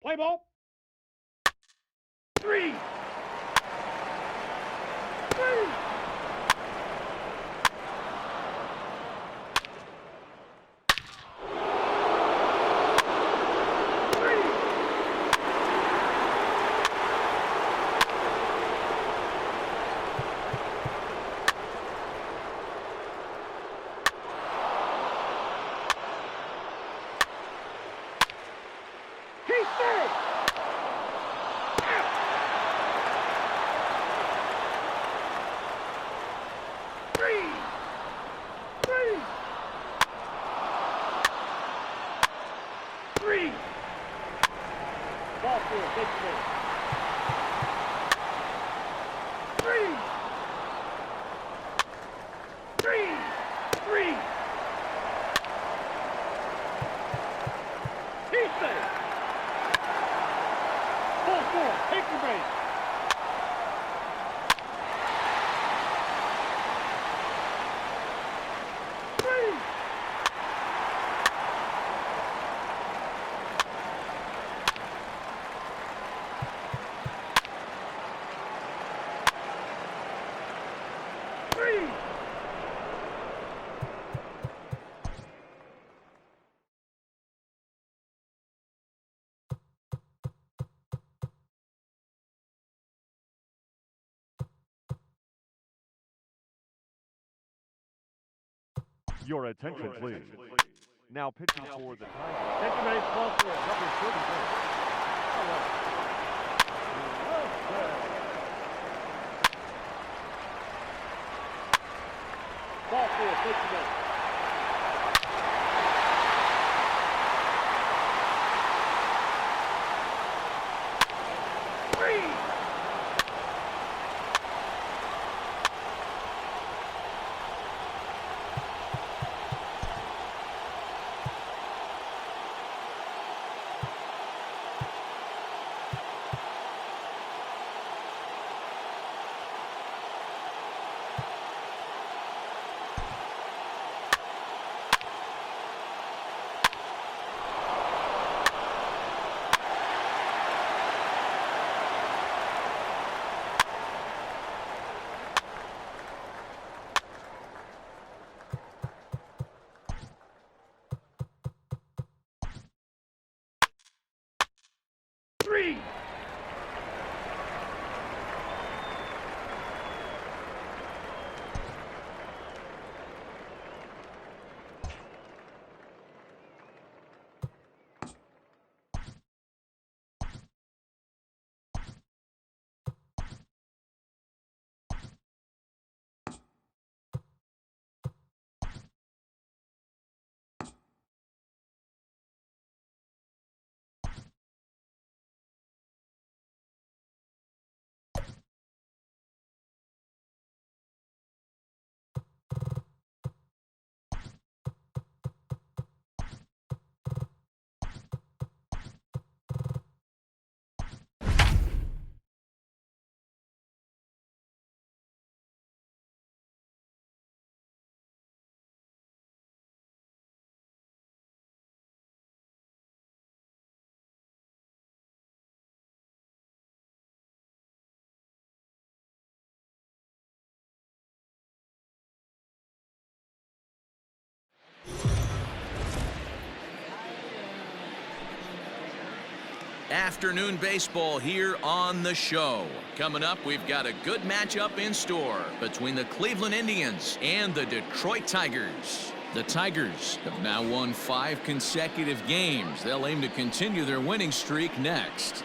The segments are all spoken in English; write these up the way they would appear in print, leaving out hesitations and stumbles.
Play ball. 3. 3. Ball 4, take the ball. 3. 3. 3. He's safe. Ball 4, take the base. 3. 3. Your attention, please. Now pitching for the Tigers. Take the base, ball 4, number 33. Ball 4, take the base. 3. 3. 'Afternoon baseball here on the show. Coming up, we've got a good matchup in store between the Cleveland Indians and the Detroit Tigers. The Tigers have now won 5 consecutive games. They'll aim to continue their winning streak next.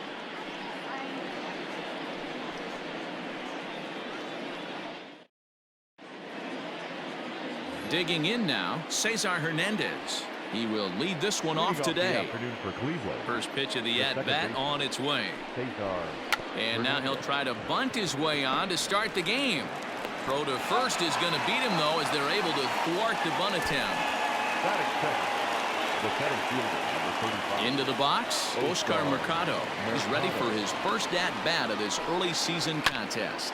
Digging in now, Cesar Hernandez. He will lead this one off today. For Cleveland. First pitch of the at-bat on its way. And now he'll try to bunt his way on to start the game. Throw to first is going to beat him, though, as they're able to thwart the bunt attempt. Into the box, Oscar Mercado. He's ready for his first at-bat of this early season contest.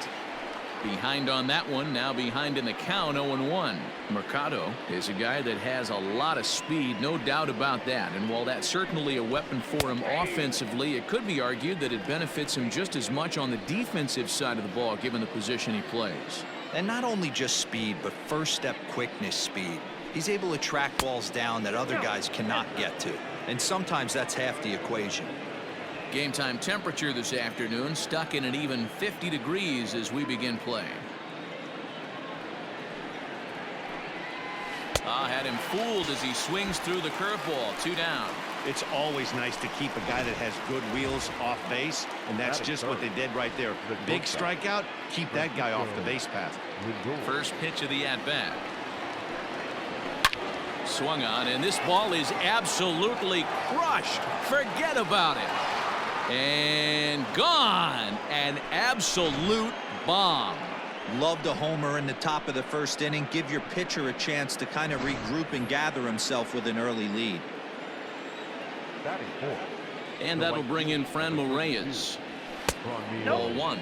Behind on that one, now behind in the count, 0-1. Mercado is a guy that has a lot of speed, no doubt about that. And while that's certainly a weapon for him offensively, it could be argued that it benefits him just as much on the defensive side of the ball, given the position he plays. And not only just speed, but first step quickness speed. He's able to track balls down that other guys cannot get to. And sometimes that's half the equation. Game time temperature this afternoon stuck in an even 50 degrees as we begin play. Had him fooled as he swings through the curveball. 2 down. It's always nice to keep a guy that has good wheels off base, and that's just what they did right there. Big strikeout, keep that guy off the base path. First pitch of the at-bat. Swung on, and this ball is absolutely crushed. Forget about it. And gone. An absolute bomb. Loved a homer in the top of the first inning. Give your pitcher a chance to kind of regroup and gather himself with an early lead. And that'll bring in Franmil Reyes. 0-1.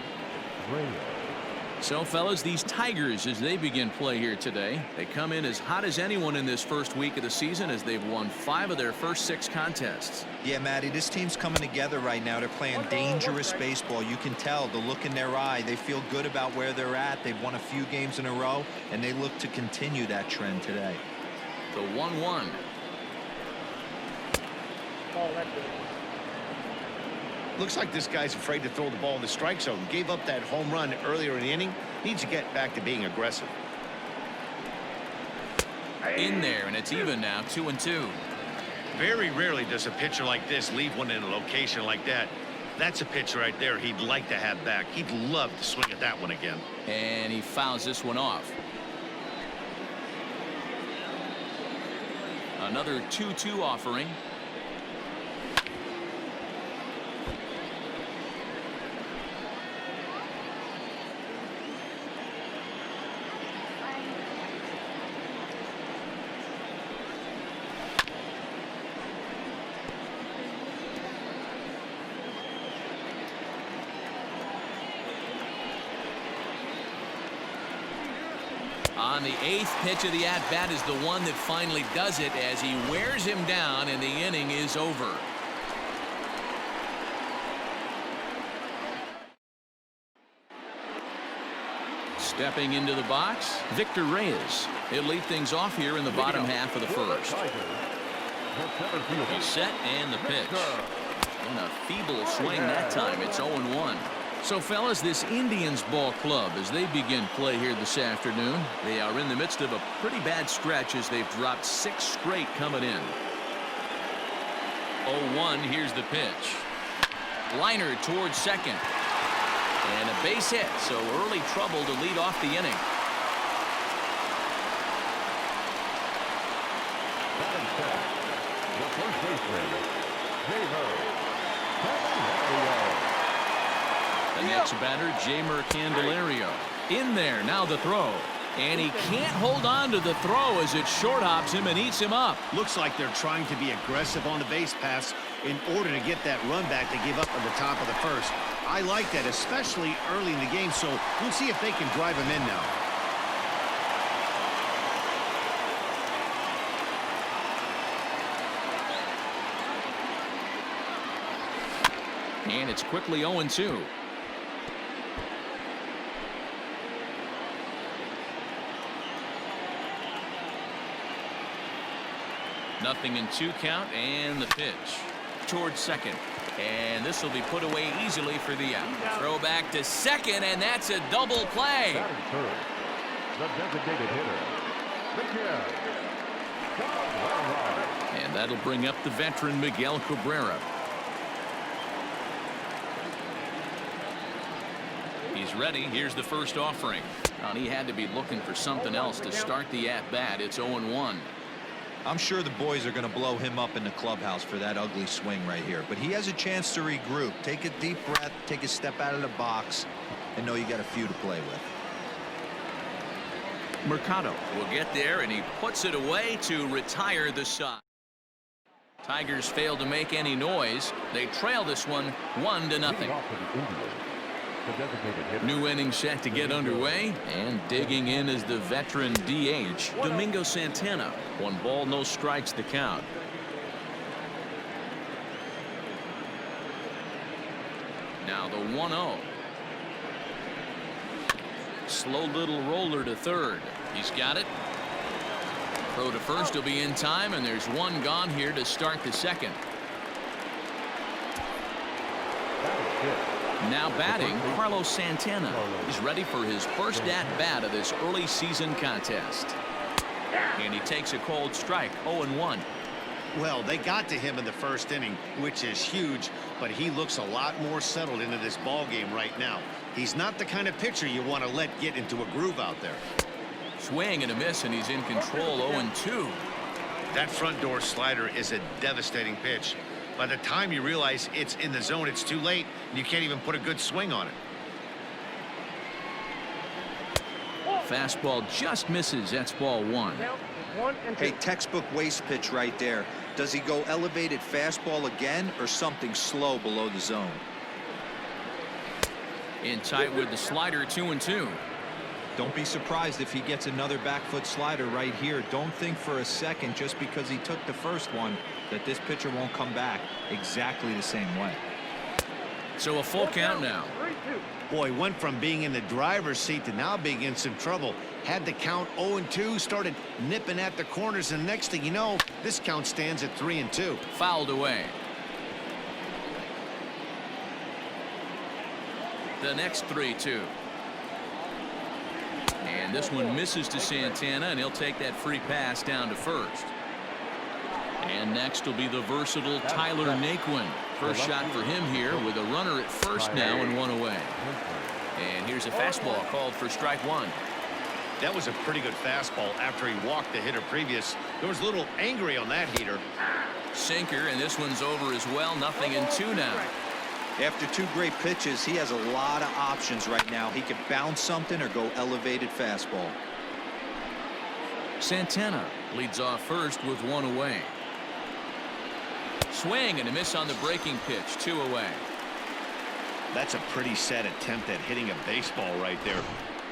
So, fellas, these Tigers, as they begin play here today, they come in as hot as anyone in this first week of the season as they've won 5 of their first 6 contests. Yeah, Matty, this team's coming together right now. They're playing dangerous baseball. You can tell the look in their eye. They feel good about where they're at. They've won a few games in a row, and they look to continue that trend today. The 1-1. Looks like this guy's afraid to throw the ball in the strike zone. Gave up that home run earlier in the inning. Needs to get back to being aggressive. In there, and it's even now, 2-2. Very rarely does a pitcher like this leave one in a location like that. That's a pitch right there he'd like to have back. He'd love to swing at that one again. And he fouls this one off. Another 2-2 offering. On the 8th pitch of the at-bat is the one that finally does it as he wears him down and the inning is over. Stepping into the box, Victor Reyes. He'll lead things off here in the bottom half of the first. He's set and the pitch. And a feeble swing that time. It's 0-1. So, fellas, this Indians ball club, as they begin play here this afternoon, they are in the midst of a pretty bad stretch as they've dropped 6 straight coming in. 0-1, here's the pitch. Liner towards second. And a base hit, so early trouble to lead off the inning. The first baseman, The next batter, Jeimer Candelario. In there, now the throw. And he can't hold on to the throw as it short hops him and eats him up. Looks like they're trying to be aggressive on the base pass in order to get that run back they gave up on the top of the first. I like that, especially early in the game, so we'll see if they can drive him in now. And it's quickly 0-2. Nothing in 2 count, and the pitch towards second. And this will be put away easily for the out. Throw back to second, and that's a double play. the designated hitter, And that'll bring up the veteran Miguel Cabrera. He's ready. Here's the first offering. Well, he had to be looking for something else to start the at-bat. It's 0-1. I'm sure the boys are going to blow him up in the clubhouse for that ugly swing right here. But he has a chance to regroup. Take a deep breath, take a step out of the box, and know you got a few to play with. Mercado will get there, and he puts it away to retire the side. Tigers failed to make any noise. They trail this one 1-0. Leading off for the Indians, the designated hitter. New inning set to get underway, and digging in is the veteran DH, Domingo Santana. 1 ball, no strikes the count. Now the 1-0. Slow little roller to third. He's got it. Throw to first will be in time, and there's 1 gone here to start the second. Now batting, Carlos Santana. He's ready for his first at-bat of this early season contest. And he takes a cold strike, 0-1. Well, they got to him in the first inning, which is huge, but he looks a lot more settled into this ball game right now. He's not the kind of pitcher you want to let get into a groove out there. Swing and a miss, and he's in control, 0-2. That front door slider is a devastating pitch. By the time you realize it's in the zone, it's too late, and you can't even put a good swing on it. Fastball just misses. That's ball 1. Hey, textbook waste pitch right there. Does he go elevated fastball again or something slow below the zone? In tight with the slider, 2-2. Don't be surprised if he gets another back foot slider right here. Don't think for a second, just because he took the first one, that this pitcher won't come back exactly the same way. So a full count now. Boy, went from being in the driver's seat to now being in some trouble. Had the count 0-2, started nipping at the corners, and next thing you know, this count stands at 3-2. Fouled away. The next 3-2. And this one misses to Santana, and he'll take that free pass down to first. And next will be the versatile Tyler Naquin. First shot for him here with a runner at first now and 1 away. And here's a fastball called for strike 1. That was a pretty good fastball after he walked the hitter previous. There was a little angry on that heater. Sinker, and this one's over as well. 0-2 now. After 2 great pitches, he has a lot of options right now. He can bounce something or go elevated fastball. Santana leads off first with 1 away. Swing and a miss on the breaking pitch, 2 away. That's a pretty sad attempt at hitting a baseball right there.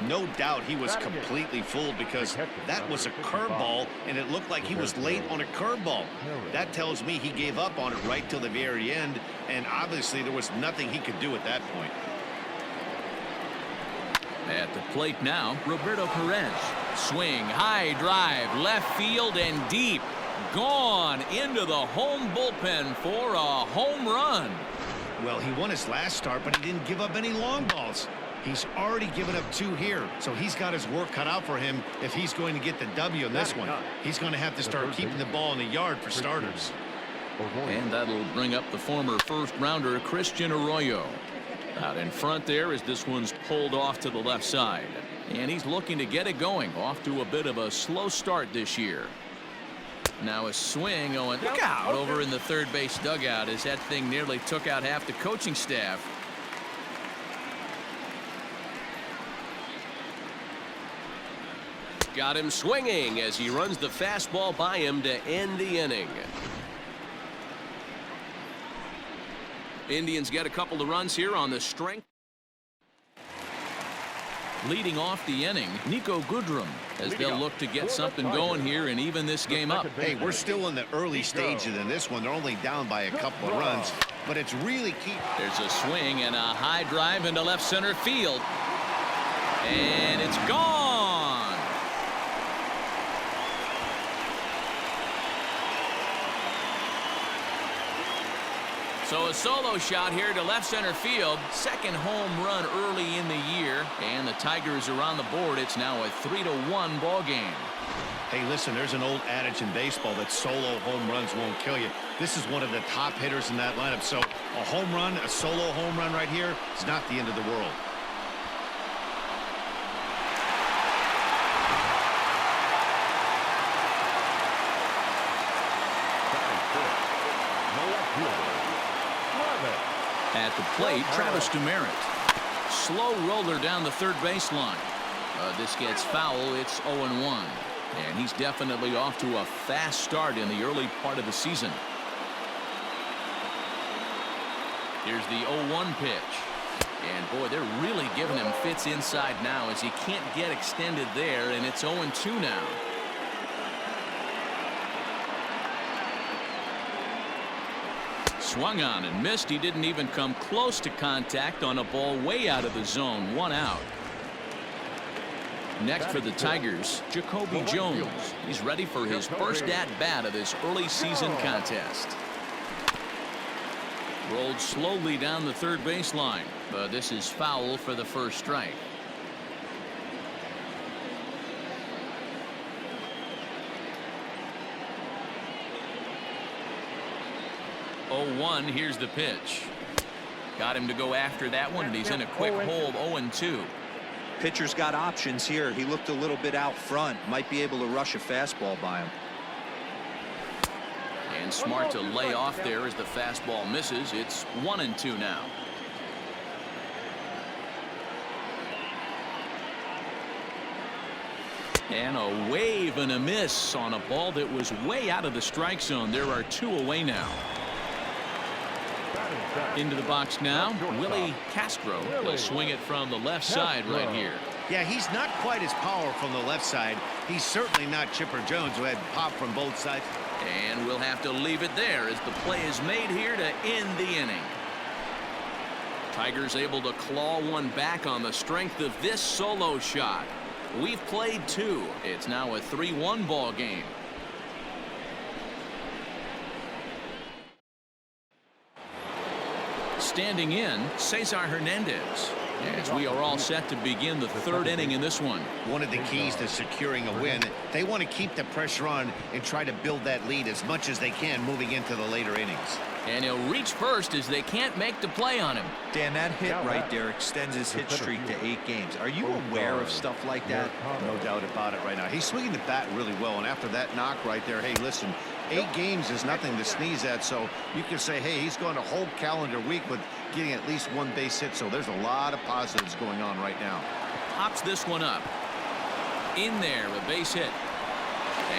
No doubt he was completely fooled because that was a curveball, and it looked like he was late on a curveball. That tells me he gave up on it right till the very end, and obviously there was nothing he could do at that point. At the plate now, Roberto Perez. Swing, high drive, left field and deep. Gone into the home bullpen for a home run. Well, he won his last start, but he didn't give up any long balls. He's already given up 2 here, so he's got his work cut out for him if he's going to get the W in this one. He's going to have to start keeping the ball in the yard for starters. And that'll bring up the former first-rounder Christian Arroyo. Out in front there as this one's pulled off to the left side. And he's looking to get it going. Off to a bit of a slow start this year. Now a swing going look out over in the third base dugout as that thing nearly took out half the coaching staff. Got him swinging as he runs the fastball by him to end the inning. Indians get a couple of runs here on the strength. Leading off the inning, Nico Goodrum, as they'll look to get something going here and even this game up. Hey, we're still in the early stages in this one. They're only down by a couple of runs, but it's really key. There's a swing and a high drive into left center field. And it's gone. So a solo shot here to left center field. Second home run early in the year. And the Tigers are on the board. It's now a 3-1 ball game. Hey, listen, there's an old adage in baseball that solo home runs won't kill you. This is one of the top hitters in that lineup. So a home run, a solo home run right here is not the end of the world. At the plate, Travis Demerit. Slow roller down the third baseline. This gets foul. It's 0-1. And he's definitely off to a fast start in the early part of the season. Here's the 0-1 pitch. And boy, they're really giving him fits inside now as he can't get extended there, and it's 0-2 now. Swung on and missed. He didn't even come close to contact on a ball way out of the zone. 1 out. Next for the Tigers, Jacoby Jones. He's ready for his first at-bat of this early season contest. Rolled slowly down the third baseline, but this is foul for the first strike. Oh, 1, here's the pitch. Got him to go after that one, and he's in a quick hold. 0-2. Pitcher's got options here. He looked a little bit out front. Might be able to rush a fastball by him. And smart to lay off there as the fastball misses. It's 1-2 now. And a wave and a miss on a ball that was way out of the strike zone. There are 2 away now. Into the box now, Willie Castro will swing it from the left side right here. Yeah, he's not quite as powerful from the left side. He's certainly not Chipper Jones, who had pop from both sides. And we'll have to leave it there as the play is made here to end the inning. Tigers able to claw one back on the strength of this solo shot. We've played 2. It's now a 3-1 ball game. Standing in, Cesar Hernandez, as we are all set to begin the 3rd inning in this one. One of the keys to securing a win, they want to keep the pressure on and try to build that lead as much as they can moving into the later innings. And he'll reach first as they can't make the play on him. Dan, that hit right there extends his hit streak to 8 games. Are you aware of stuff like that? No doubt about it right now. He's swinging the bat really well, and after that knock right there, hey, listen, 8 games is nothing to sneeze at, so you can say, hey, he's going a whole calendar week with getting at least 1 base hit, so there's a lot of positives going on right now. Pops this one up. In there, a base hit.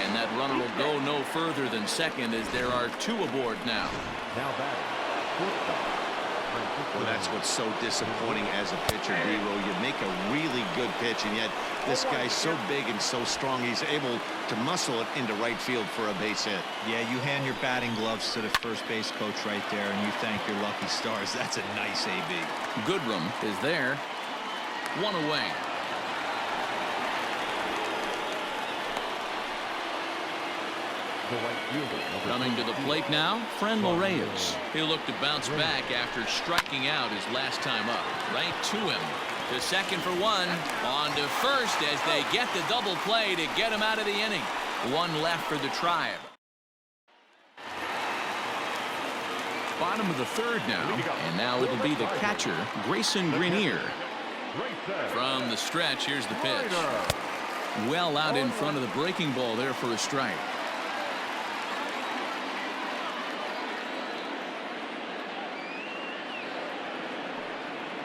And that runner will go no further than second as there are 2 aboard now. Now batting. Well, that's what's so disappointing as a pitcher, D-Row. You make a really good pitch, and yet this guy's so big and so strong, he's able to muscle it into right field for a base hit. Yeah, you hand your batting gloves to the first base coach right there, and you thank your lucky stars. That's a nice AB. Goodrum is there. 1 away. Coming to the plate now, Franmil Reyes. He'll look to bounce back after striking out his last time up. Right to him. To second for 1. On to first as they get the double play to get him out of the inning. 1 left for the Tribe. Bottom of the 3rd now. And now it'll be the catcher, Grayson Greenier. From the stretch, here's the pitch. Well out in front of the breaking ball there for a strike.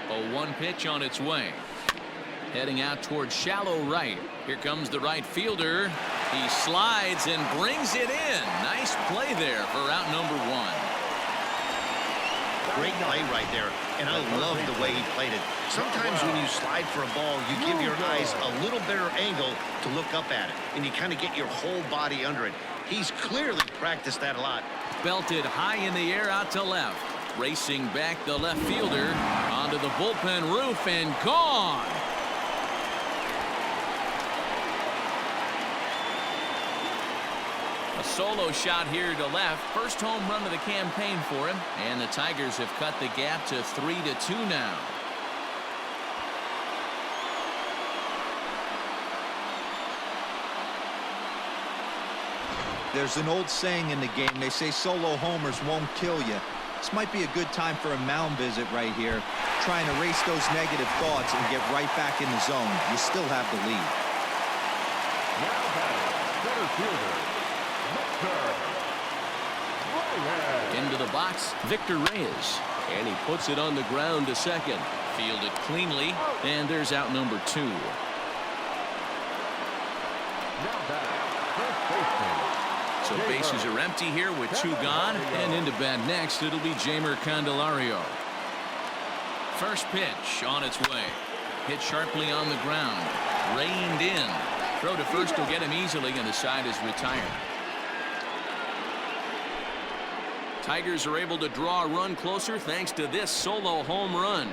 A 1 pitch on its way. Heading out towards shallow right. Here comes the right fielder. He slides and brings it in. Nice play there for out number 1. Great play right there, and I love the way he played it. Sometimes when you slide for a ball, you give your eyes a little better angle to look up at it, and you kind of get your whole body under it. He's clearly practiced that a lot. Belted high in the air out to left. Racing back the left fielder onto the bullpen roof and gone. A solo shot here to left. First home run of the campaign for him. And the Tigers have cut the gap to 3-2 now. There's an old saying in the game. They say solo homers won't kill you. This might be a good time for a mound visit right here. Try and erase those negative thoughts and get right back in the zone. You still have the lead. Now batting, center fielder, Victor Reyes. Into the box, Victor Reyes. And he puts it on the ground to second. Fielded cleanly, and there's out number 2. Now batting, first baseman. So bases are empty here with 2 gone, and into bat next it'll be Jeimer Candelario. First pitch on its way. Hit sharply on the ground. Reined in. Throw to first will get him easily, and the side is retired. Tigers are able to draw a run closer thanks to this solo home run.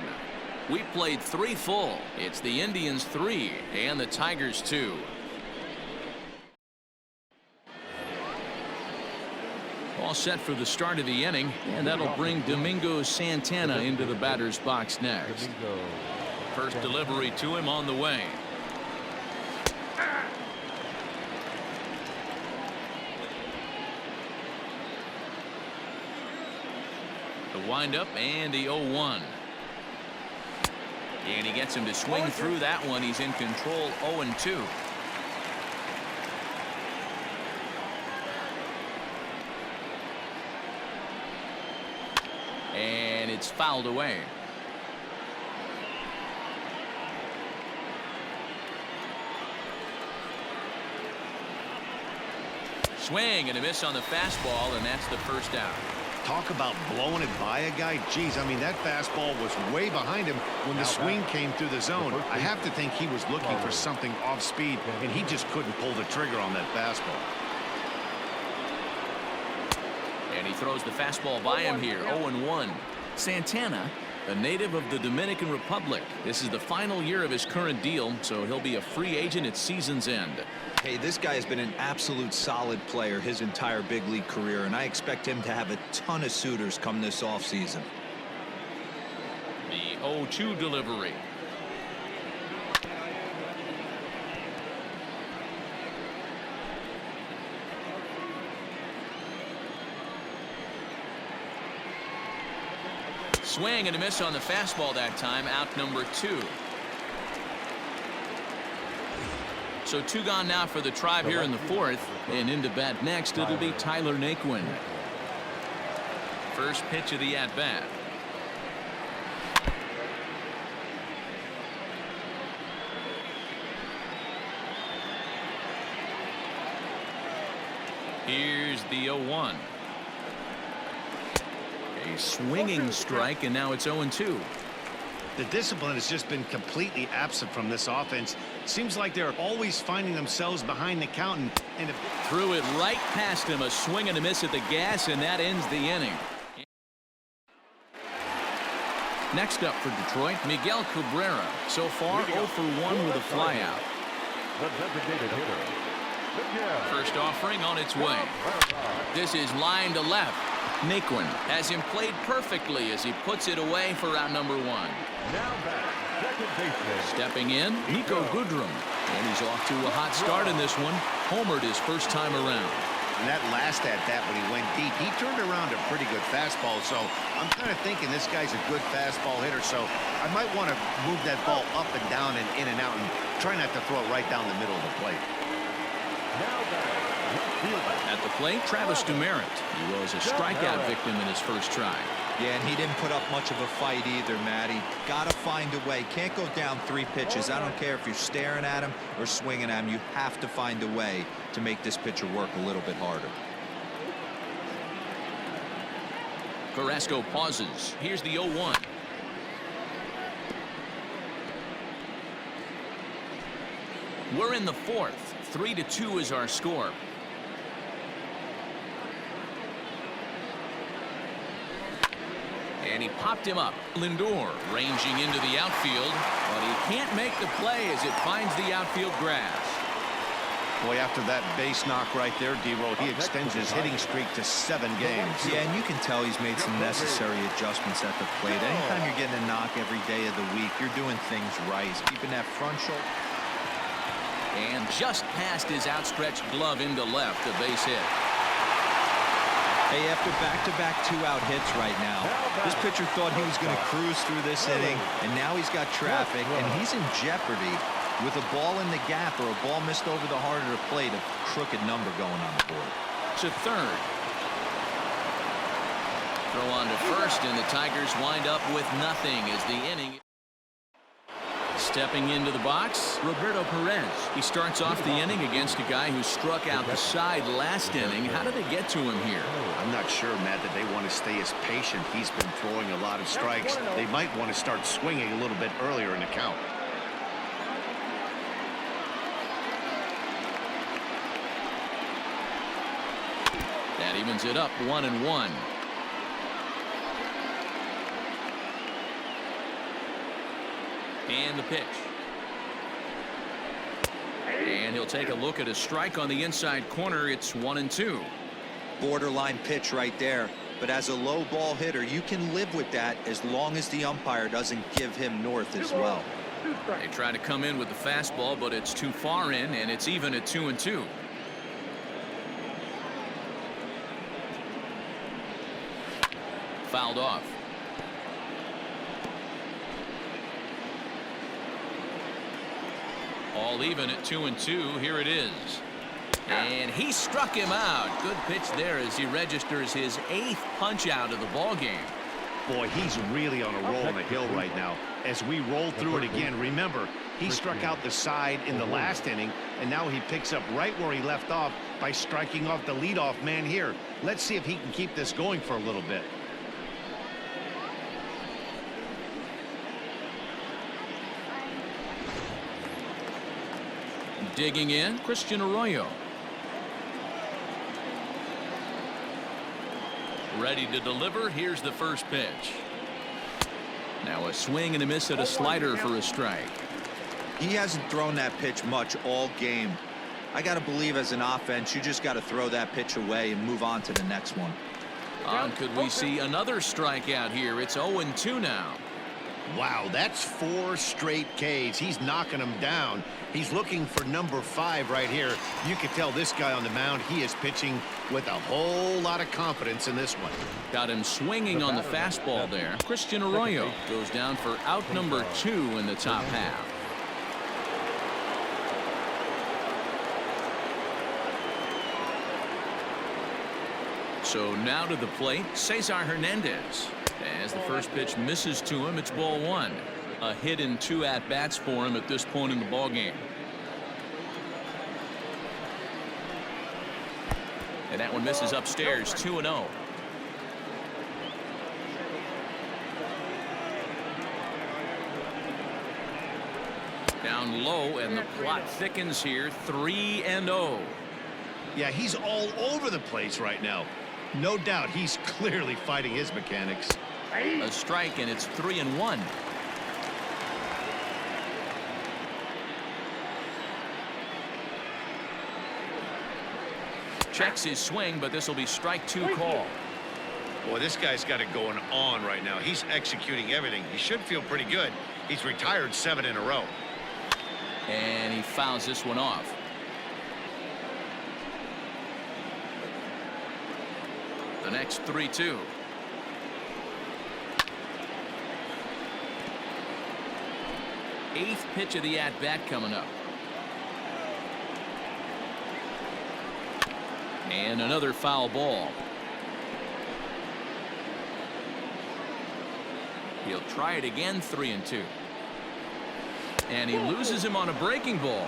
We played 3 full. It's the Indians 3 and the Tigers 2. All set for the start of the inning, and that'll bring Domingo Santana into the batter's box next. First delivery to him on the way. The windup and the 0-1. And he gets him to swing through that one. He's in control, 0-2. And it's fouled away. Swing and a miss on the fastball, and that's the first out. Talk about blowing it by a guy. Geez, I mean, that fastball was way behind him when the swing came through the zone. I have to think he was looking for something off speed, and he just couldn't pull the trigger on that fastball. And he throws the fastball by him here, 0-1. Santana, a native of the Dominican Republic. This is the final year of his current deal, so he'll be a free agent at season's end. Hey, this guy has been an absolute solid player his entire big league career, and I expect him to have a ton of suitors come this offseason. The 0-2 delivery. Swing and a miss on the fastball that time, out number 2. So 2 gone now for the Tribe here in the 4th, and into bat next it'll be Tyler Naquin. First pitch of the at-bat. Here's the 0-1. A swinging strike, and now it's 0-2. The discipline has just been completely absent from this offense. Seems like they're always finding themselves behind the count, and threw it right past him. A swing and a miss at the gas, and that ends the inning. Next up for Detroit, Miguel Cabrera. So far 0 for 1 with a flyout. The designated hitter. First offering on its way. This is line to left. Naquin has him played perfectly as he puts it away for out number 1. Now back, second baseman. Stepping in, Nico Goodrum. And he's off to a hot start in this one. Homered his first time around. And that last at-bat when he went deep, he turned around a pretty good fastball. So I'm kind of thinking this guy's a good fastball hitter. So I might want to move that ball up and down and in and out and try not to throw it right down the middle of the plate. Now back. At the plate, Travis Dumerant. He was a strikeout victim in his first try. Yeah, and he didn't put up much of a fight either, Matty. Got to find a way. Can't go down 3 pitches. I don't care if you're staring at him or swinging at him. You have to find a way to make this pitcher work a little bit harder. Carrasco pauses. Here's the 0-1. We're in the 4th. 3-2 is our score. And he popped him up. Lindor ranging into the outfield, but he can't make the play as it finds the outfield grass. Boy, after that base knock right there, D-Roll, he extends his hitting streak to 7 games. Yeah, and you can tell he's made some necessary adjustments at the plate. Anytime you're getting a knock every day of the week, you're doing things right. He's keeping that front shoulder. And just past his outstretched glove into left, a base hit. Hey, after back-to-back 2-out hits right now, this pitcher thought he was going to cruise through this inning, and now he's got traffic, and he's in jeopardy with a ball in the gap or a ball missed over the heart of the plate, a crooked number going on the board. To third. Throw on to first, and the Tigers wind up with nothing as the inning. Stepping into the box, Roberto Perez. He starts off the inning against a guy who struck out the side last inning. How did they get to him here? I'm not sure, Matt, that they want to stay as patient. He's been throwing a lot of strikes. They might want to start swinging a little bit earlier in the count. That evens it up 1-1. And the pitch. And he'll take a look at a strike on the inside corner. It's 1-2. Borderline pitch right there. But as a low ball hitter, you can live with that as long as the umpire doesn't give him north as well. They try to come in with the fastball, but it's too far in, and it's even at 2-2. Fouled off. All even at 2-2. Here it is. And he struck him out. Good pitch there as he registers his 8th punch out of the ball game. Boy, he's really on a roll on the hill right now. As we roll through it again, remember, he struck out the side in the last inning, and now he picks up right where he left off by striking off the leadoff man here. Let's see if he can keep this going for a little bit. Digging in, Christian Arroyo. Ready to deliver. Here's the first pitch. Now a swing and a miss at a slider for a strike. He hasn't thrown that pitch much all game. I got to believe as an offense, you just got to throw that pitch away and move on to the next one. Could we see another strikeout here? It's 0-2 now. Wow, that's 4 straight Ks. He's knocking them down. He's looking for number 5 right here. You can tell this guy on the mound, he is pitching with a whole lot of confidence in this one. Got him swinging on the fastball there. Christian Arroyo goes down for out number 2 in the top half. So now to the plate, Cesar Hernandez. As the first pitch misses to him, it's ball 1. A hit in 2 at-bats for him at this point in the ball game. And that one misses upstairs, 2-0. Down low, and the plot thickens here, 3-0. Yeah, he's all over the place right now. No doubt he's clearly fighting his mechanics. A strike, and it's 3-1. Checks his swing, but this will be strike 2 call. Boy, this guy's got it going on right now. He's executing everything. He should feel pretty good. He's retired 7 in a row. And he fouls this one off. The next 3-2. Eighth pitch of the at-bat coming up. And another foul ball. He'll try it again, 3-2. And he loses him on a breaking ball.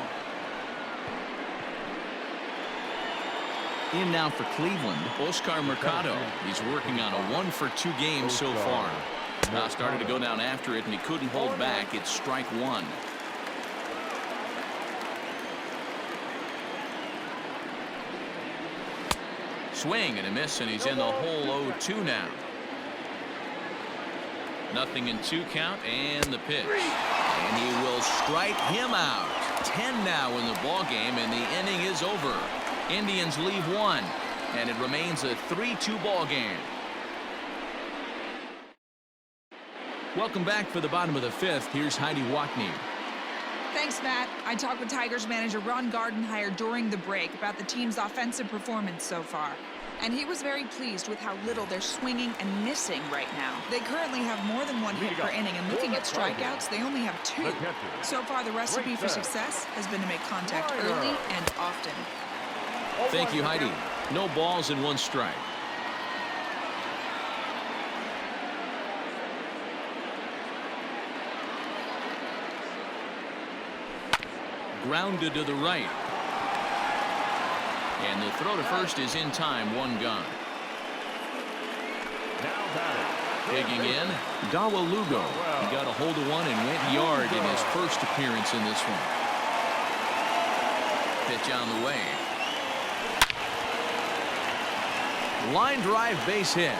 In now for Cleveland, Oscar Mercado. He's working on a 1-for-2 game so far. Now started to go down after it, and he couldn't hold back. It's strike 1. Swing and a miss, and he's in the hole 0-2 now. Nothing in 2 count, and the pitch. And he will strike him out. 10 now in the ball game, and the inning is over. Indians leave 1, and it remains a 3-2 ball game. Welcome back for the bottom of the 5th. Here's Heidi Watney. Thanks, Matt. I talked with Tigers manager Ron Gardenhire during the break about the team's offensive performance so far. And he was very pleased with how little they're swinging and missing right now. They currently have more than 1 hit per inning, and looking at strikeouts, they only have 2. So far, the recipe for success has been to make contact early and often. Thank you, Heidi. No balls and 1 strike. grounded to the right. And the throw to first is in time, one gone. Digging in, Dawa Lugo. He got a hold of one and went yard in his first appearance in this one. Pitch on the way. Line drive, base hit.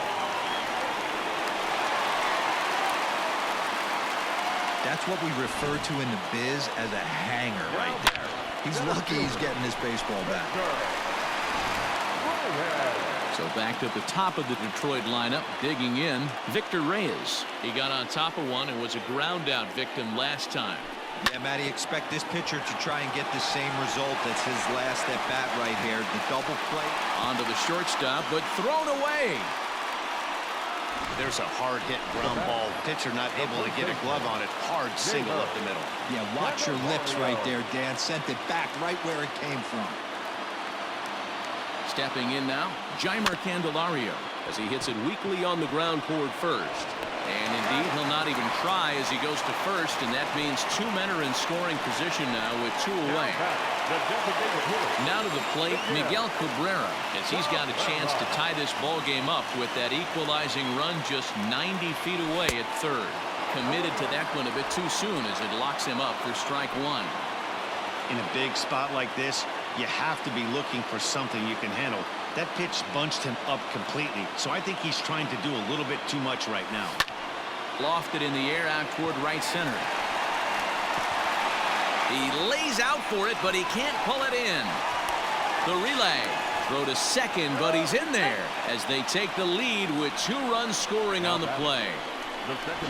That's what we refer to in the biz as a hanger right there. He's lucky he's getting this baseball back. So back to the top of the Detroit lineup, digging in, Victor Reyes. He got on top of one and was a ground out victim last time. Yeah, Matty, expect this pitcher to try and get the same result as his last at bat right here. The double play. Onto the shortstop, but thrown away. There's a hard hit ground ball. Pitcher not able to get a glove on it. Hard single up the middle. Yeah, watch your lips right there, Dan. Sent it back right where it came from. Stepping in now, Jeimer Candelario as he hits it weakly on the ground toward first. And indeed, he'll not even try as he goes to first, and that means two men are in scoring position now with two away. Now to the plate, Miguel Cabrera, as he's got a chance to tie this ball game up with that equalizing run just 90 feet away at third. Committed to that one a bit too soon as it locks him up for strike one. In a big spot like this, you have to be looking for something you can handle. That pitch bunched him up completely, so I think he's trying to do a little bit too much right now. Lofted in the air out toward right center. He lays out for it, but he can't pull it in. The relay. Throw to second, but he's in there as they take the lead with 2 runs scoring on the play.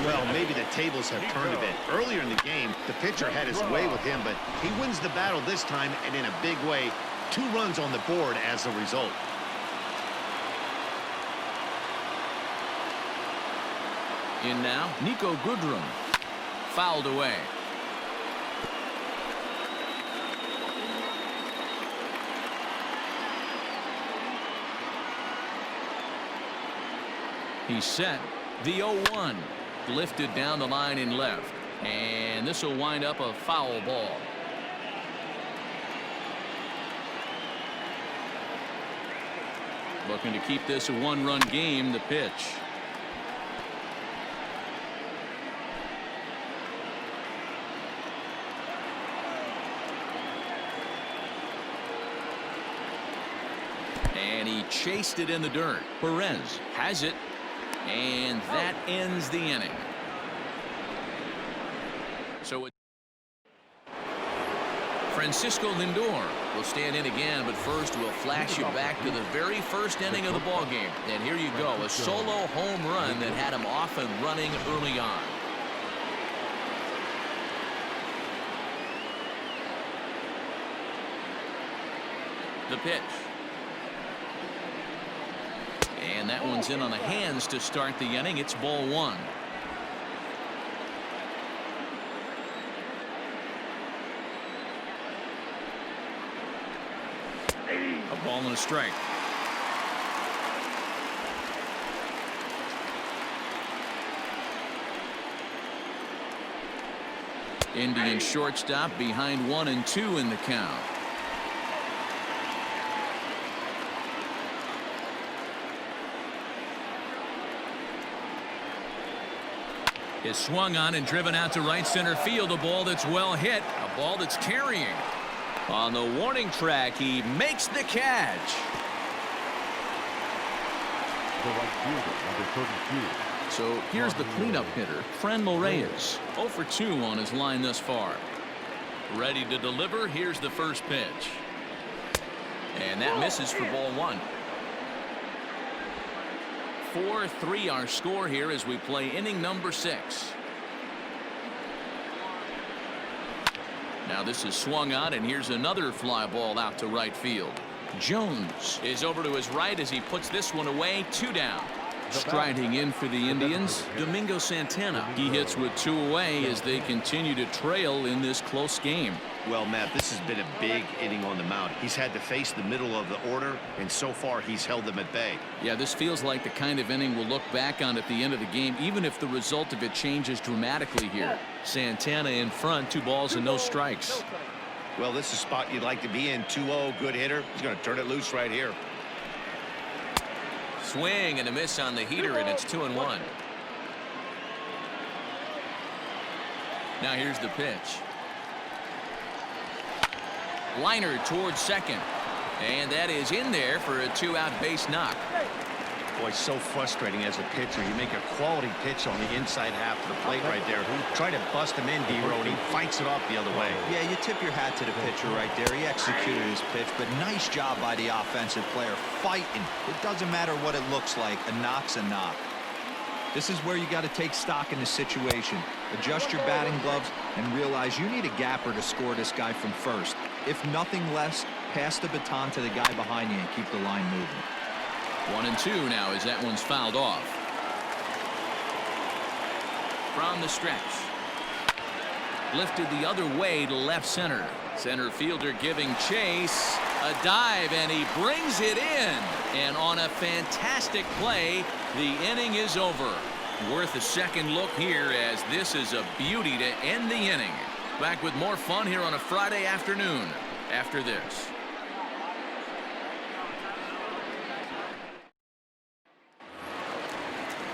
Well, maybe the tables have turned a bit. Earlier in the game, the pitcher had his way with him, but he wins the battle this time and in a big way. 2 runs on the board as a result. In now, Nico Goodrum. Fouled away. He's set. The 0-1. Lifted down the line in left. And this will wind up a foul ball. Looking to keep this a 1-run game, the pitch. And he chased it in the dirt. Perez has it. And that ends the inning. So Francisco Lindor will stand in again, but first we'll flash you back to the very first inning of the ball game. And here you go, a solo home run that had him off and running early on. The pitch. And that one's in on the hands to start the inning. It's ball 1. A ball and a strike. Indian shortstop behind 1 and 2 in the count. Is swung on and driven out to right center field. A ball that's well hit. A ball that's carrying. On the warning track, he makes the catch. So here's the cleanup hitter, Franmil Reyes. 0 for 2 on his line thus far. Ready to deliver. Here's the first pitch. And that misses for ball 1. 4-3 our score here as we play inning number 6. Now this is swung on, and here's another fly ball out to right field. Jones is over to his right as he puts this one away. 2 down. Striding in for the Indians, Domingo Santana. He hits with 2 away as they continue to trail in this close game. Well, Matt, this has been a big inning on the mound. He's had to face the middle of the order, and so far he's held them at bay. Yeah, this feels like the kind of inning we'll look back on at the end of the game, even if the result of it changes dramatically here. Santana in front, 2 balls and no strikes. Well, this is a spot you'd like to be in. 2-0, good hitter. He's going to turn it loose right here. Swing and a miss on the heater, and it's 2-1. Now here's the pitch. Liner towards second. And that is in there for a 2-out base knock. Boy, so frustrating as a pitcher. You make a quality pitch on the inside half of the plate right there. Try to bust him in, D-Row, and he fights it off the other way. Yeah, you tip your hat to the pitcher right there. He executed his pitch, but nice job by the offensive player fighting. It doesn't matter what it looks like. A knock's a knock. This is where you got to take stock in the situation. Adjust your batting gloves and realize you need a gapper to score this guy from first. If nothing less, pass the baton to the guy behind you and keep the line moving. 1-2 now as that one's fouled off. From the stretch. Lifted the other way to left center. Center fielder giving chase. A dive, and he brings it in. And on a fantastic play, the inning is over. Worth a second look here, as this is a beauty to end the inning. Back with more fun here on a Friday afternoon after this.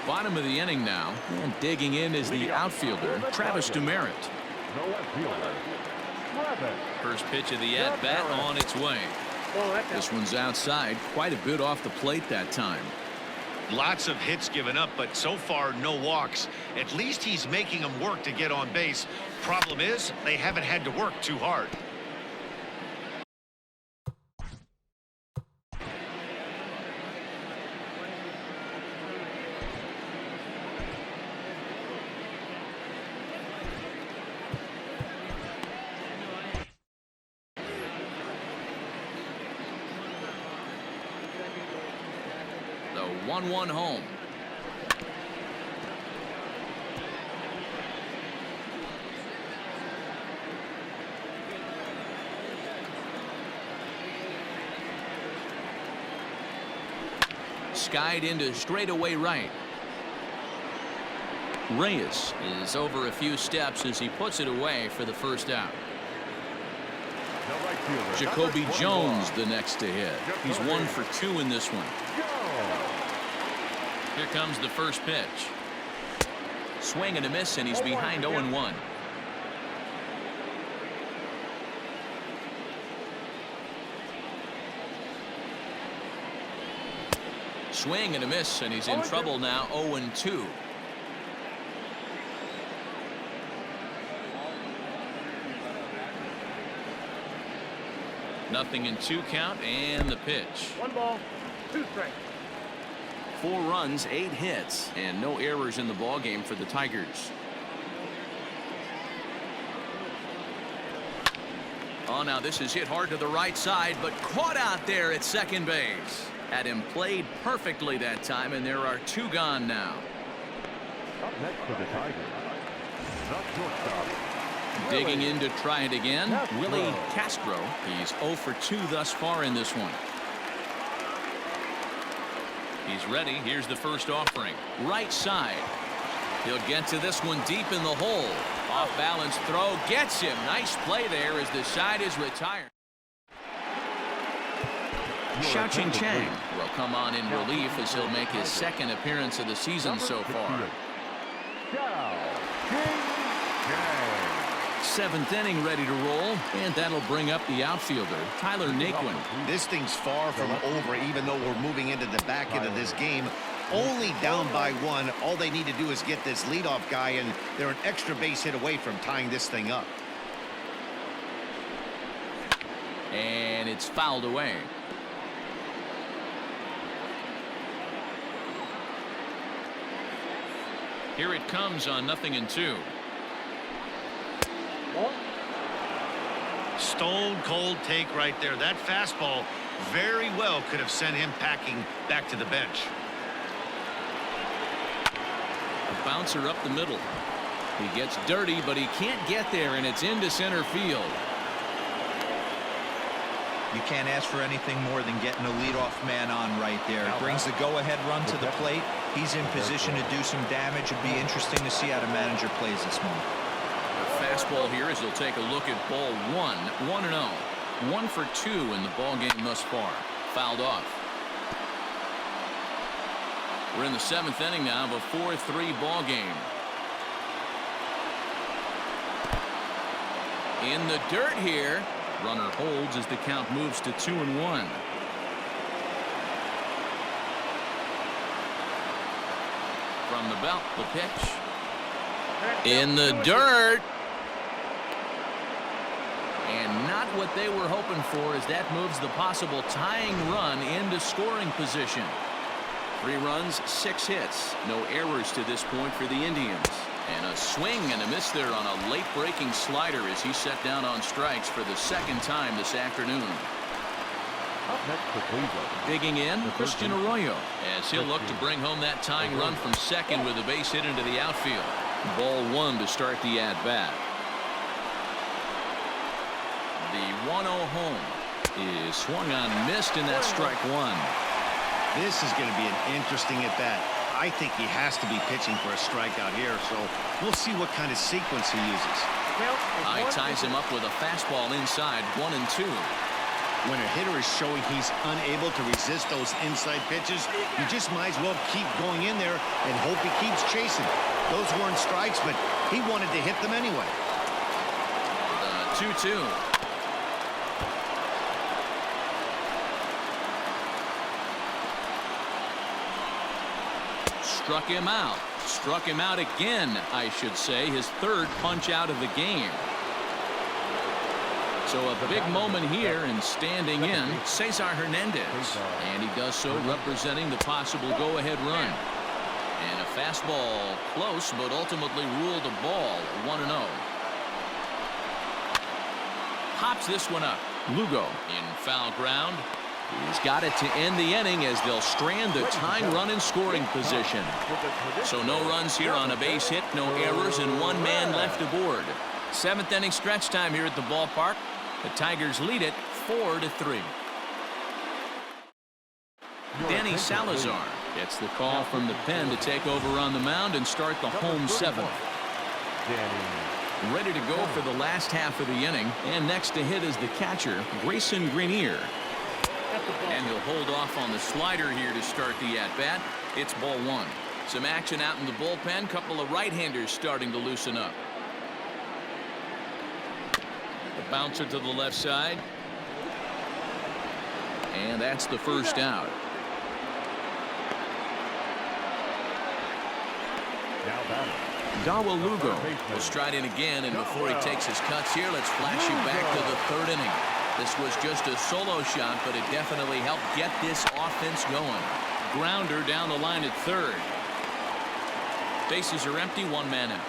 Bottom of the inning now, and digging in is the outfielder, Travis Demerit. First pitch of the at-bat on its way. This one's outside, quite a bit off the plate that time. Lots of hits given up, but so far no walks. At least he's making them work to get on base. Problem is, they haven't had to work too hard. The 1-1 home. Skied into straightaway right. Reyes is over a few steps as he puts it away for the first out. Jacoby Jones the next to hit. He's 1 for 2 in this one. Here comes the first pitch. Swing and a miss, and he's behind 0-1. Swing and a miss, and he's in trouble now. 0-2. Nothing in 2 count, and the pitch. 1 ball, 2 strikes. 4 runs, 8 hits, and no errors in the ball game for the Tigers. Oh, now this is hit hard to the right side, but caught out there at second base. Had him played perfectly that time, and there are 2 gone now. Up next for the Tigers, not shortstop. Digging in to try it again, Willie Castro. He's 0 for 2 thus far in this one. He's ready. Here's the first offering. Right side. He'll get to this one deep in the hole. Off balance throw gets him. Nice play there as the side is retired. Xiaoqing Chang will come on in relief as he'll make his 2nd appearance of the season so far. 7th inning ready to roll, and that'll bring up the outfielder, Tyler Naquin. This thing's far from over, even though we're moving into the back end of this game. Only down by 1. All they need to do is get this leadoff guy, and they're an extra base hit away from tying this thing up. And it's fouled away. Here it comes on 0-2. Stone cold take right there. That fastball very well could have sent him packing back to the bench. A bouncer up the middle. He gets dirty, but he can't get there, and it's into center field. You can't ask for anything more than getting a leadoff man on right there. Brings the go-ahead run to the plate. He's in position to do some damage. It'd be interesting to see how the manager plays this one. A fastball here as he'll take a look at ball one. 1-0. 1 for 2 in the ball game thus far. Fouled off. We're in the 7th inning now of a 4-3 ball game. In the dirt here. Runner holds as the count moves to 2-1. From the belt, the pitch. In the dirt. And not what they were hoping for as that moves the possible tying run into scoring position. 3 runs, 6 hits. No errors to this point for the Indians. And a swing and a miss there on a late breaking slider as he set down on strikes for the 2nd time this afternoon. Up next for Cleveland. Digging in, Christian Arroyo as he'll look to bring home that tying run from second with a base hit into the outfield. Ball 1 to start the at-bat. The 1-0 home is swung on and missed in that strike 1. This is going to be an interesting at-bat. I think he has to be pitching for a strikeout here, so we'll see what kind of sequence he uses. He ties him up with a fastball inside, 1-2. When a hitter is showing he's unable to resist those inside pitches, you just might as well keep going in there and hope he keeps chasing. Those weren't strikes, but he wanted to hit them anyway. The 2-2. Struck him out. Struck him out again, I should say. His 3rd punch out of the game. So a big moment here, and standing in, Cesar Hernandez. And he does so representing the possible go-ahead run. And a fastball close, but ultimately ruled a ball. 1-0. Pops this one up. Lugo in foul ground. He's got it to end the inning as they'll strand the tying run in scoring position. So no runs here on a base hit, no errors, and 1 man left aboard. 7th inning stretch time here at the ballpark. The Tigers lead it 4-3. Danny Salazar gets the call from the pen to take over on the mound and start the home 7th. Ready to go for the last half of the inning, and next to hit is the catcher, Grayson Greenier. And he'll hold off on the slider here to start the at-bat. It's ball 1. Some action out in the bullpen. Couple of right-handers starting to loosen up. The bouncer to the left side. And that's the first out. Dawa Lugo will stride in again, and before he takes his cuts here, let's flash you back to the 3rd inning. This was just a solo shot, but it definitely helped get this offense going. Grounder down the line at 3rd. Bases are empty, 1 man out.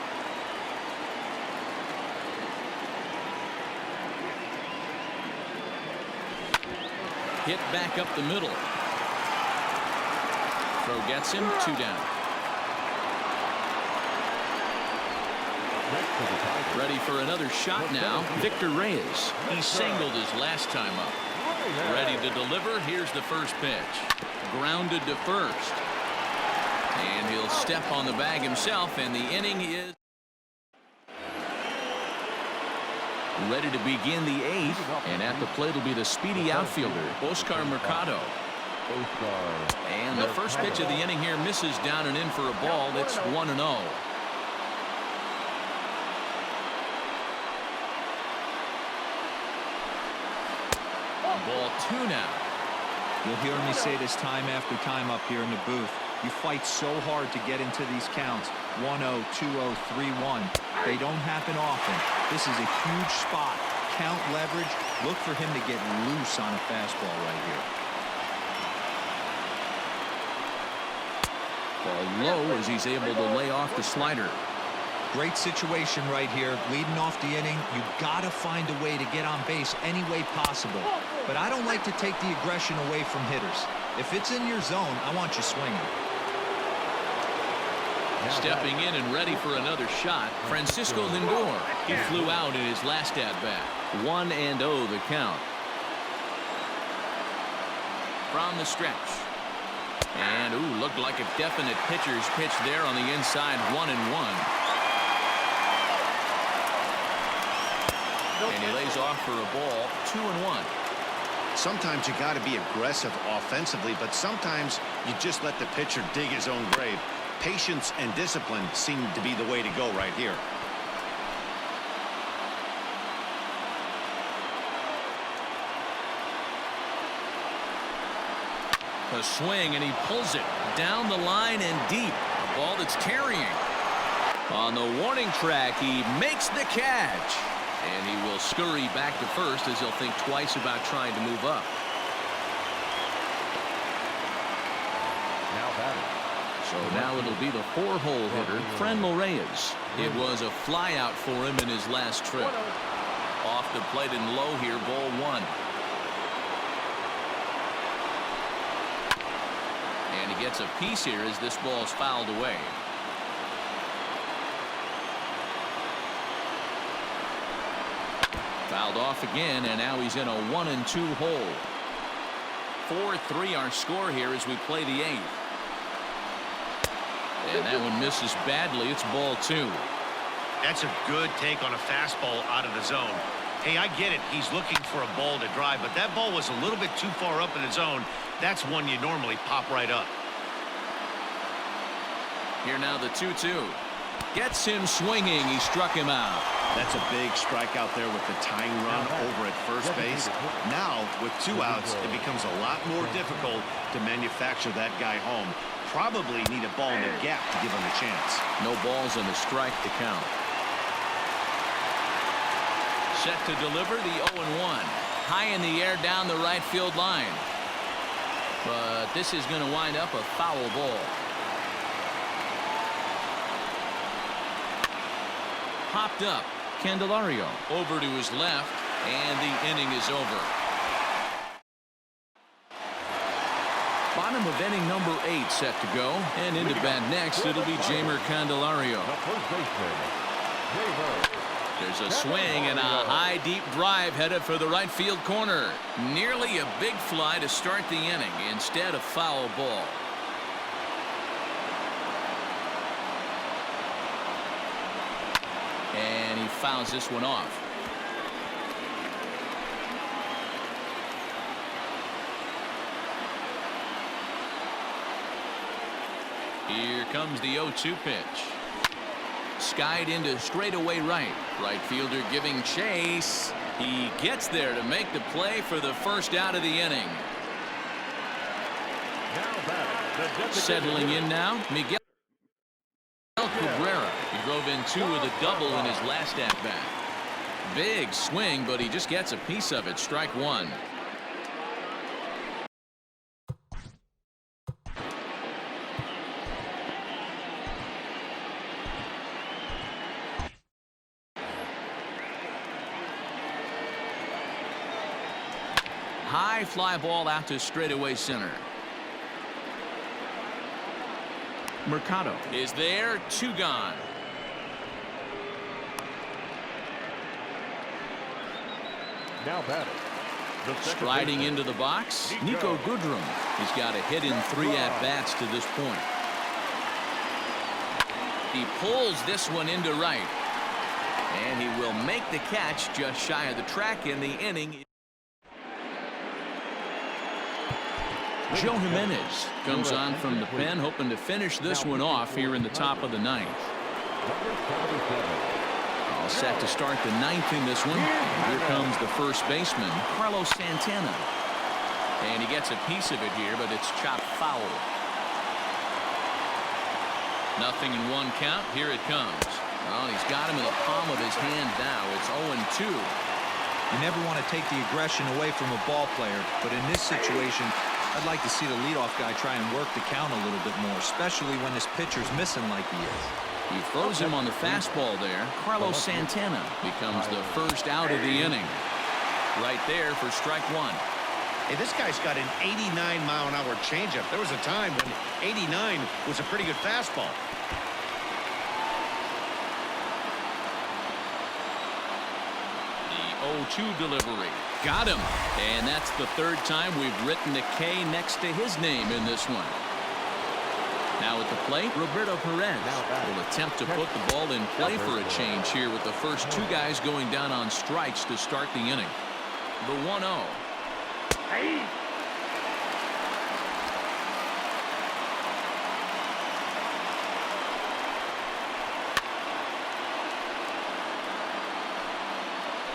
Hit back up the middle. Throw gets him, 2 down. Ready for another shot now. Victor Reyes. He singled his last time up. Ready to deliver. Here's the first pitch. Grounded to first. And he'll step on the bag himself, and the inning is ready to begin the 8th. And at the plate will be the speedy outfielder, Oscar Mercado. And the first pitch of the inning here misses down and in for a ball. It's 1-0. Ball 2 now. You'll hear me say this time after time up here in the booth. You fight so hard to get into these counts. 1-0, 2-0, 3-1. They don't happen often. This is a huge spot. Count leverage. Look for him to get loose on a fastball right here. Ball low as he's able to lay off the slider. Great situation right here. Leading off the inning, you gotta find a way to get on base any way possible. But I don't like to take the aggression away from hitters. If it's in your zone, I want you swinging. Stepping in and ready for another shot, Francisco Lindor. He flew out in his last at-bat. 1-0 the count. From the stretch. And, ooh, looked like a definite pitcher's pitch there on the inside, 1-1. And he lays off for a ball, 2-1. Sometimes you got to be aggressive offensively, but sometimes you just let the pitcher dig his own grave. Patience and discipline seem to be the way to go right here. A swing, and he pulls it down the line and deep. A ball that's carrying. On the warning track, he makes the catch. And he will scurry back to first as he'll think twice about trying to move up. Now batting. So now it'll be the 4-hole hitter, Franmil Reyes. It was a fly out for him in his last trip. Off the plate and low here, ball 1. And he gets a piece here as this ball's fouled away. Fouled off again, and now he's in a 1-2 hole. 4-3 our score here as we play the 8th. And that one misses badly. It's ball 2. That's a good take on a fastball out of the zone. Hey, I get it. He's looking for a ball to drive, but that ball was a little bit too far up in the zone. That's one you normally pop right up. Here now the 2-2. Gets him swinging. He struck him out. That's a big strikeout there with the tying run over at first base. Now, with 2 outs, it becomes a lot more difficult to manufacture that guy home. Probably need a ball in the gap to give him a chance. No balls and a strike to count. Set to deliver the 0-1. High in the air down the right field line. But this is going to wind up a foul ball. Popped up. Candelario over to his left, and the inning is over. Bottom of inning number 8 set to go, and into bat next it'll be Jeimer Candelario. There's a swing and a high deep drive headed for the right field corner. Nearly a big fly to start the inning. Instead, a foul ball. And he fouls this one off. Here comes the 0-2 pitch. Skied into straightaway right. Right fielder giving chase. He gets there to make the play for the first out of the inning. Settling in now, Miguel Cabrera. He drove in 2 with a double in his last at-bat. Big swing, but he just gets a piece of it. Strike 1. High fly ball out to straightaway center. Mercado is there. 2 gone. Now batting. Striding into the box, Nico Goodrum. He's got a hit in 3 at-bats to this point. He pulls this one into right. And he will make the catch just shy of the track in the inning. Joe Jimenez comes on from the pen, hoping to finish this one off here in the top of the 9th. All set to start the 9th in this one. And here comes the first baseman, Carlos Santana. And he gets a piece of it here, but it's chopped foul. 0-1 count. Here it comes. Well, he's got him in the palm of his hand now. It's 0-2. You never want to take the aggression away from a ball player, but in this situation, I'd like to see the leadoff guy try and work the count a little bit more, especially when this pitcher's missing like he is. He throws him on the fastball there. Carlos Santana becomes the first out of the inning. Right there for strike 1. Hey, this guy's got an 89-mile-an-hour changeup. There was a time when 89 was a pretty good fastball. The 0-2 delivery. Got him. And that's the 3rd time we've written a K next to his name in this one. Now at the plate, Roberto Perez will attempt to put the ball in play for a change here with the first two guys going down on strikes to start the inning. The 1-0.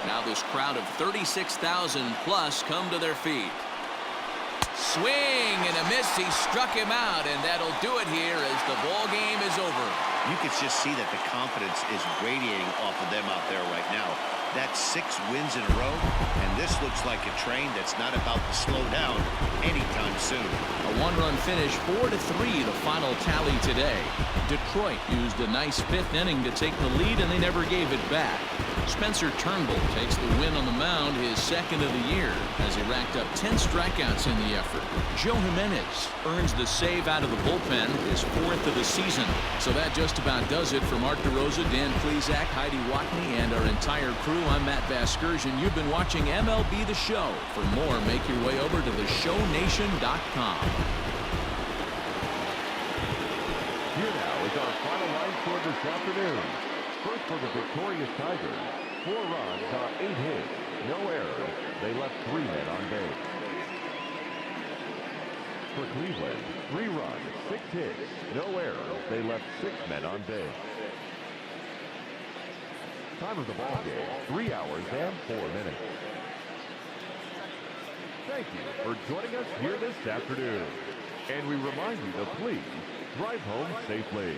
Now this crowd of 36,000 plus come to their feet. Swing and a miss. He struck him out, and that'll do it here as the ball game is over. You can just see that the confidence is radiating off of them out there right now. That's 6 wins in a row, and this looks like a train that's not about to slow down anytime soon. A 1-run finish, 4-3, the final tally today. Detroit used a nice 5th inning to take the lead, and they never gave it back. Spencer Turnbull takes the win on the mound, his 2nd of the year, as he racked up 10 strikeouts in the effort. Joe Jimenez earns the save out of the bullpen, his 4th of the season. So that just about does it for Mark DeRosa, Dan Plesac, Heidi Watney, and our entire crew. I'm Matt Vasgersian. You've been watching MLB The Show. For more, make your way over to theshownation.com. Here now is our final line score this afternoon. First for the victorious Tigers, 4 runs on 8 hits, no errors. They left 3 men on base. For Cleveland, 3 runs, 6 hits, no errors. They left 6 men on base. Time of the ball game, 3 hours and 4 minutes. Thank you for joining us here this afternoon. And we remind you to please drive home safely.